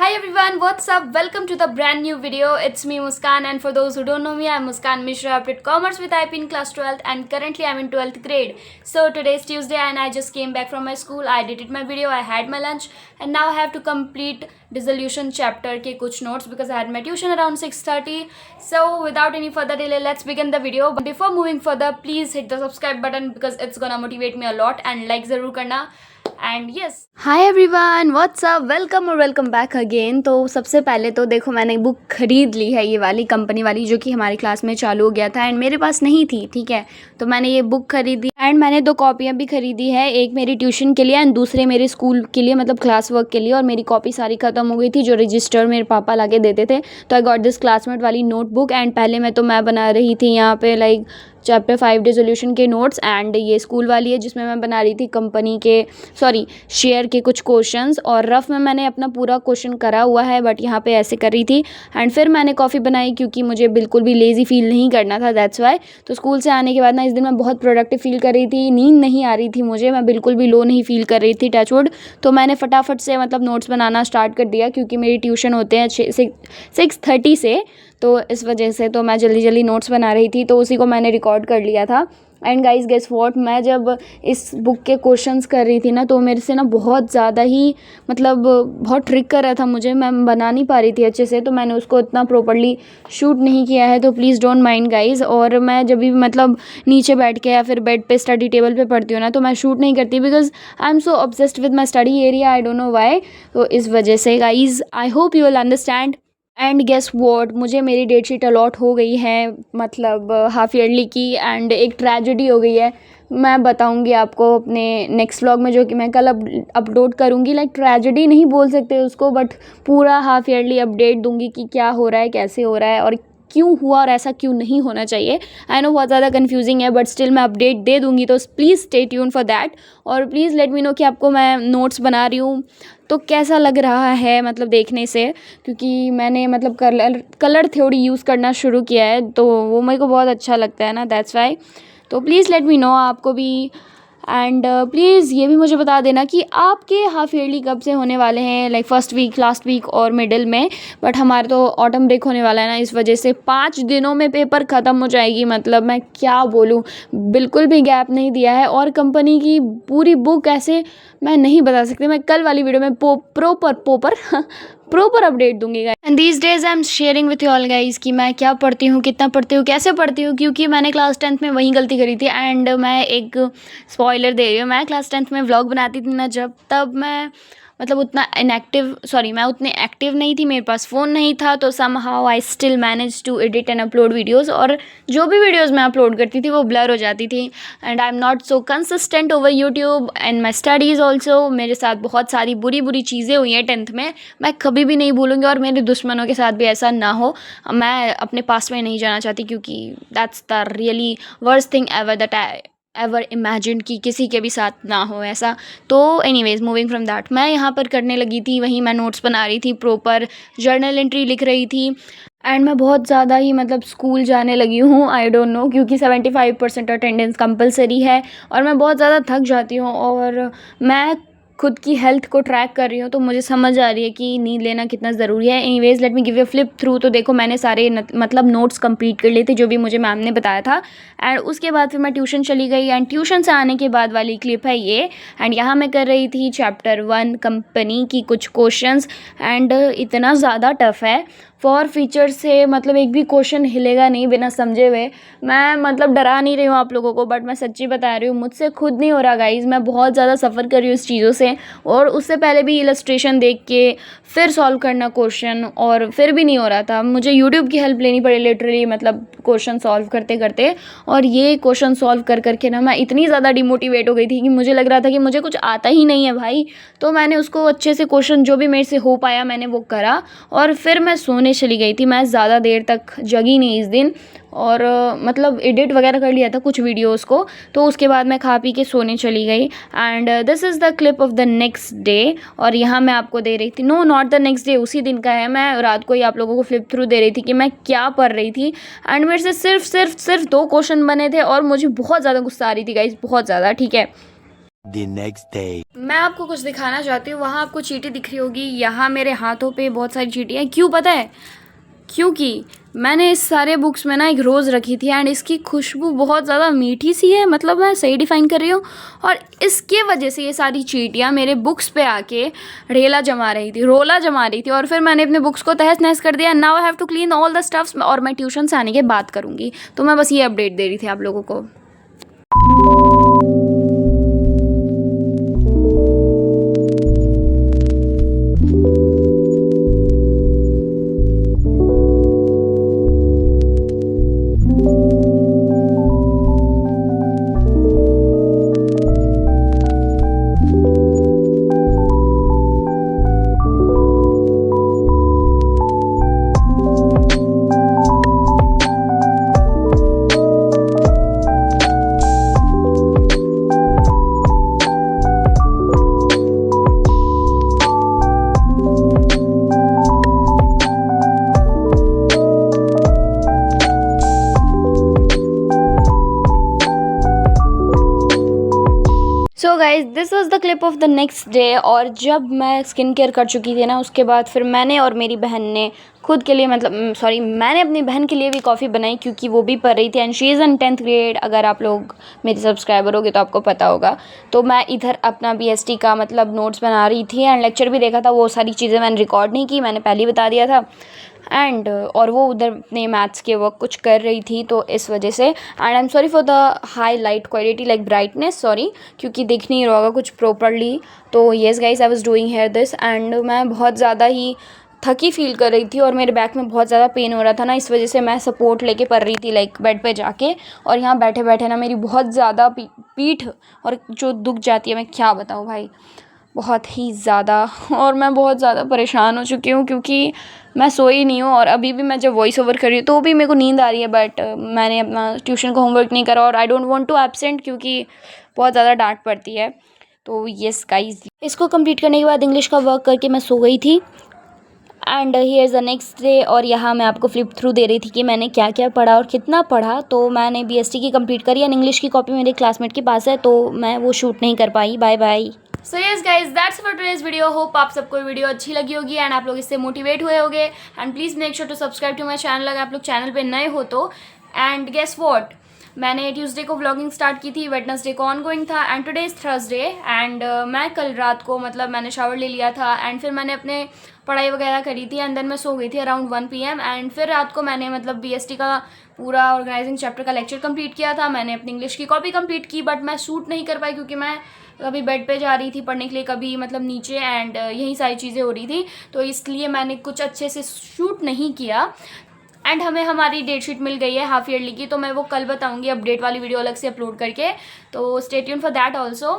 Hi everyone, what's up? Welcome to the brand new video. It's me Muskan, and for those who don't know me, I'm Muskan Mishra. I did commerce with IP in class 12th and currently I'm in 12th grade. So today is Tuesday and I just came back from my school. I edited my video, I had my lunch, and now I have to complete dissolution chapter के कुछ notes because I had my tuition around 6:30. So without any further delay, let's begin the video. But before moving further, please hit the subscribe button because it's gonna motivate me a lot, and like ज़रूर करना. And yes hi everyone, what's up, welcome और welcome back again. तो सबसे पहले तो देखो, मैंने book खरीद ली है, ये वाली कंपनी वाली जो कि हमारी क्लास में चालू हो गया था एंड मेरे पास नहीं थी. ठीक है, तो मैंने ये बुक खरीदी एंड मैंने 2 कॉपियाँ भी खरीदी है, एक मेरी ट्यूशन के लिए एंड दूसरे मेरे स्कूल के लिए, मतलब क्लास वर्क के लिए. और मेरी कॉपी सारी ख़त्म हो गई थी जो रजिस्टर मेरे पापा ला के देते थे. तो आई गॉट दिस क्लासमेट वाली नोटबुक एंड पहले मैं बना रही थी यहाँ पे लाइक चैप्टर 5 डिसोल्यूशन के नोट्स, एंड ये स्कूल वाली है जिसमें मैं बना रही थी कंपनी के शेयर के कुछ क्वेश्चंस. और रफ में मैंने अपना पूरा क्वेश्चन करा हुआ है, बट यहाँ पे ऐसे कर रही थी. एंड फिर मैंने कॉफ़ी बनाई क्योंकि मुझे बिल्कुल भी लेज़ी फील नहीं करना था, दैट्स वाई. तो स्कूल से आने के बाद ना इस दिन मैं बहुत प्रोडक्टिव फील कर रही थी, नींद नहीं आ रही थी मुझे, मैं बिल्कुल भी लो नहीं फील कर रही थी, टचवुड. तो मैंने फटाफट से नोट्स बनाना स्टार्ट कर दिया क्योंकि मेरी ट्यूशन होते हैं 6:30 से. तो इस वजह से तो मैं जल्दी जल्दी नोट्स बना रही थी, तो उसी को मैंने रिकॉर्ड कर लिया था. एंड गाइस गेस व्हाट, मैं जब इस बुक के क्वेश्चंस कर रही थी ना, तो मेरे से ना बहुत ज़्यादा ही बहुत ट्रिक कर रहा था मुझे, मैं बना नहीं पा रही थी अच्छे से. तो मैंने उसको इतना प्रॉपर्ली शूट नहीं किया है, तो प्लीज़ डोंट माइंड गाइस. और मैं जब भी नीचे बैठ के या फिर बेड पे स्टडी टेबल पे पढ़ती हूँ ना, तो मैं शूट नहीं करती because I am so obsessed with my study area, I don't know why. तो इस वजह से guys I hope you will understand. And guess what, मुझे मेरी डेट शीट अलॉट हो गई है, हाफ ईयरली की, एंड एक ट्रेजेडी हो गई है. मैं बताऊंगी आपको अपने नेक्स्ट व्लॉग में जो कि मैं कल अपलोड करूंगी. लाइक ट्रेजेडी नहीं बोल सकते उसको, बट पूरा हाफ ईयरली अपडेट दूंगी कि क्या हो रहा है, कैसे हो रहा है और क्यों हुआ और ऐसा क्यों नहीं होना चाहिए. आई नो बहुत ज़्यादा कन्फ्यूजिंग है, बट स्टिल मैं अपडेट दे दूंगी, तो please stay tune for that. और प्लीज़ लेट मी नो कि आपको मैं नोट्स बना रही हूँ तो कैसा लग रहा है देखने से, क्योंकि मैंने कलर थ्योरी यूज़ करना शुरू किया है, तो वो मेरे को बहुत अच्छा लगता है ना, दैट्स वाई. तो प्लीज़ लेट मी नो आपको भी. एंड प्लीज़ ये भी मुझे बता देना कि आपके हाफ ईयरली कब से होने वाले हैं, like first week, last week और मिडिल में. बट हमारे तो ऑटम ब्रेक होने वाला है ना, इस वजह से 5 दिनों में पेपर ख़त्म हो जाएगी. मैं क्या बोलूँ, बिल्कुल भी गैप नहीं दिया है. और कंपनी की पूरी बुक ऐसे मैं नहीं बता सकती, मैं कल वाली वीडियो में प्रॉपर अपडेट दूंगी guys. And these days I am sharing with you all guys कि मैं क्या पढ़ती हूँ, कितना पढ़ती हूँ, कैसे पढ़ती हूँ, क्योंकि मैंने क्लास 10th में वही गलती करी थी. एंड मैं एक स्पॉइलर दे रही हूँ, मैं क्लास 10th में व्लॉग बनाती थी ना जब, तब मैं मैं उतने एक्टिव नहीं थी, मेरे पास फ़ोन नहीं था, तो somehow I still manage to edit and upload videos. और जो भी वीडियोज़ मैं अपलोड करती थी वो ब्लर हो जाती थी. And I am not so consistent over YouTube and my studies also. मेरे साथ बहुत सारी बुरी चीज़ें हुई हैं 10th में, मैं कभी भी नहीं भूलूँगी, और मेरे दुश्मनों के साथ भी ऐसा ना हो. मैं अपने पास में नहीं जाना चाहती क्योंकि that's the really worst thing ever that I ever imagine कि किसी के भी साथ ना हो ऐसा. तो एनीवेज मूविंग फ्रॉम दैट, मैं यहाँ पर करने लगी थी, वहीं मैं नोट्स बना रही थी, प्रॉपर जर्नल एंट्री लिख रही थी. एंड मैं बहुत ज़्यादा ही स्कूल जाने लगी हूँ, आई डोंट नो, क्योंकि 75% अटेंडेंस कंपलसरी है और मैं बहुत ज़्यादा थक जाती हूँ. और मैं खुद की हेल्थ को ट्रैक कर रही हूँ, तो मुझे समझ आ रही है कि नींद लेना कितना ज़रूरी है. Anyways let me give you flip through. तो देखो, मैंने सारे नोट्स कंप्लीट कर लिए थे जो भी मुझे मैम ने बताया था. एंड उसके बाद फिर मैं ट्यूशन चली गई, एंड ट्यूशन से आने के बाद वाली क्लिप है ये. एंड यहाँ मैं कर रही थी चैप्टर 1 कंपनी की कुछ क्वेश्चंस. एंड इतना ज़्यादा टफ है, फॉर फीचर से एक भी क्वेश्चन हिलेगा नहीं बिना समझे हुए. मैं डरा नहीं रही हूँ आप लोगों को, बट मैं सच्ची बता रही हूँ, मुझसे खुद नहीं हो रहा गाइज. मैं बहुत ज़्यादा सफ़र कर रही हूँ इस चीज़ों से, और उससे पहले भी इलस्ट्रेशन देख के फिर सॉल्व करना क्वेश्चन, और फिर भी नहीं हो रहा था. मुझे यूट्यूब की हेल्प लेनी पड़ी लिटरली, क्वेश्चन सॉल्व करते करते. और ये क्वेश्चन सॉल्व कर करके ना मैं इतनी ज़्यादा डिमोटिवेट हो गई थी कि मुझे लग रहा था कि मुझे कुछ आता ही नहीं है भाई. तो मैंने उसको अच्छे से क्वेश्चन जो भी मेरे से हो पाया मैंने वो करा, और फिर मैं सोने चली गई थी. मैं ज़्यादा देर तक जगी नहीं इस दिन, और एडिट वगैरह कर लिया था कुछ वीडियोस को, तो उसके बाद मैं खा पी के सोने चली गई. And this is the clip of the next day. और यहाँ मैं आपको दे रही थी, no not the next day, उसी दिन का है. मैं रात को ही आप लोगों को फ्लिप थ्रू दे रही थी कि मैं क्या पढ़ रही थी. एंड मेरे से सिर्फ 2 क्वेश्चन बने थे और मुझे बहुत ज़्यादा गुस्सा आ रही थी गाइस, बहुत ज़्यादा. ठीक है, The next day. मैं आपको कुछ दिखाना चाहती हूँ। वहाँ आपको चींटी दिख रही होगी, यहाँ मेरे हाथों पे बहुत सारी चींटियाँ हैं। क्यों पता है? क्योंकि मैंने इस सारे बुक्स में ना एक रोज़ रखी थी एंड इसकी खुशबू बहुत ज़्यादा मीठी सी है, मतलब मैं सही डिफ़ाइन कर रही हूँ। और इसके वजह से ये सारी चींटियाँ मेरे बुक्स पे आके रोला जमा रही थी और फिर मैंने अपने बुक्स को तहस नहस कर दिया। Now I have to clean all the stuffs और मैं ट्यूशन से आने के बाद करूँगी। तो मैं बस ये अपडेट दे रही थी आप लोगों को। So guys this was the clip of the next day. और जब मैं स्किन केयर कर चुकी थी ना, उसके बाद फिर मैंने और मेरी बहन ने खुद के लिए मैंने अपनी बहन के लिए भी कॉफ़ी बनाई क्योंकि वो भी पढ़ रही थी and she is in 10th grade. अगर आप लोग मेरे सब्सक्राइबर होगे तो आपको पता होगा। तो मैं इधर अपना BST का नोट्स बना रही थी एंड लेक्चर भी देखा था। वो सारी चीज़ें मैंने रिकॉर्ड नहीं की, मैंने पहले ही बता दिया था। एंड और वो उधर अपने मैथ्स के वर्क कुछ कर रही थी, तो इस वजह से and I am sorry for the high light quality brightness, sorry, क्योंकि दिख नहीं रहा होगा कुछ प्रॉपरली। तो yes guys, I was doing hair this and मैं बहुत ज़्यादा ही थकी फील कर रही थी और मेरे बैक में बहुत ज़्यादा पेन हो रहा था ना, इस वजह से मैं सपोर्ट लेके पढ़ रही थी बेड पे जाके। और यहाँ बैठे बैठे ना मेरी बहुत ज़्यादा पीठ और जो दुख जाती है, मैं क्या बताऊँ भाई, बहुत ही ज़्यादा। और मैं बहुत ज़्यादा परेशान हो चुकी हूँ क्योंकि मैं सोई नहीं हूँ और अभी भी मैं जब वॉइस ओवर कर रही हूँ तो भी मेरे को नींद आ रही है। बट मैंने अपना ट्यूशन का होमवर्क नहीं करा और I don't want to absent क्योंकि बहुत ज़्यादा डांट पड़ती है। तो येस गाइस, इसको कंप्लीट करने के बाद इंग्लिश का वर्क करके मैं सो गई थी and here is the next day. और यहाँ मैं आपको फ्लिप थ्रू दे रही थी कि मैंने क्या क्या पढ़ा और कितना पढ़ा। तो मैंने BST की कंप्लीट करी एंड इंग्लिश की कॉपी मेरे क्लासमेट के पास है, तो मैं वो शूट नहीं कर पाई। Bye bye. So yes guys, that's for today's video. Hope आप सबको वीडियो अच्छी लगी होगी एंड आप लोग इससे मोटिवेट हुए होंगे। And please make sure to subscribe to my channel अगर आप लोग चैनल पे नए हो तो। एंड गेस व्हाट, मैंने ट्यूसडे को व्लॉगिंग स्टार्ट की थी, वेडनेसडे को ऑनगोइंग था and today is Thursday. And मैं कल रात को मैंने शावर ले लिया था एंड फिर मैंने अपने पढ़ाई वगैरह करी थी एंड देन मैं सो गई थी अराउंड 1 PM। एंड फिर रात को मैंने BST का पूरा ऑर्गेनाइजिंग चैप्टर का लेक्चर कंप्लीट किया था। मैंने अपनी इंग्लिश की कॉपी कंप्लीट की बट मैं शूट नहीं कर पाई क्योंकि मैं कभी बेड पे जा रही थी पढ़ने के लिए, कभी नीचे, एंड यही सारी चीज़ें हो रही थी, तो इसलिए मैंने कुछ अच्छे से शूट नहीं किया। एंड हमें हमारी डेट शीट मिल गई है हाफ ईयरली की, तो मैं वो कल बताऊंगी अपडेट वाली वीडियो अलग से अपलोड करके। तो stay tuned for that also.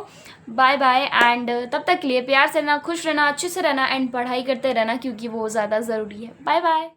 Bye bye and तब तक के लिए प्यार से रहना, खुश रहना, अच्छे से रहना एंड पढ़ाई करते रहना क्योंकि वो ज़्यादा ज़रूरी है। Bye bye.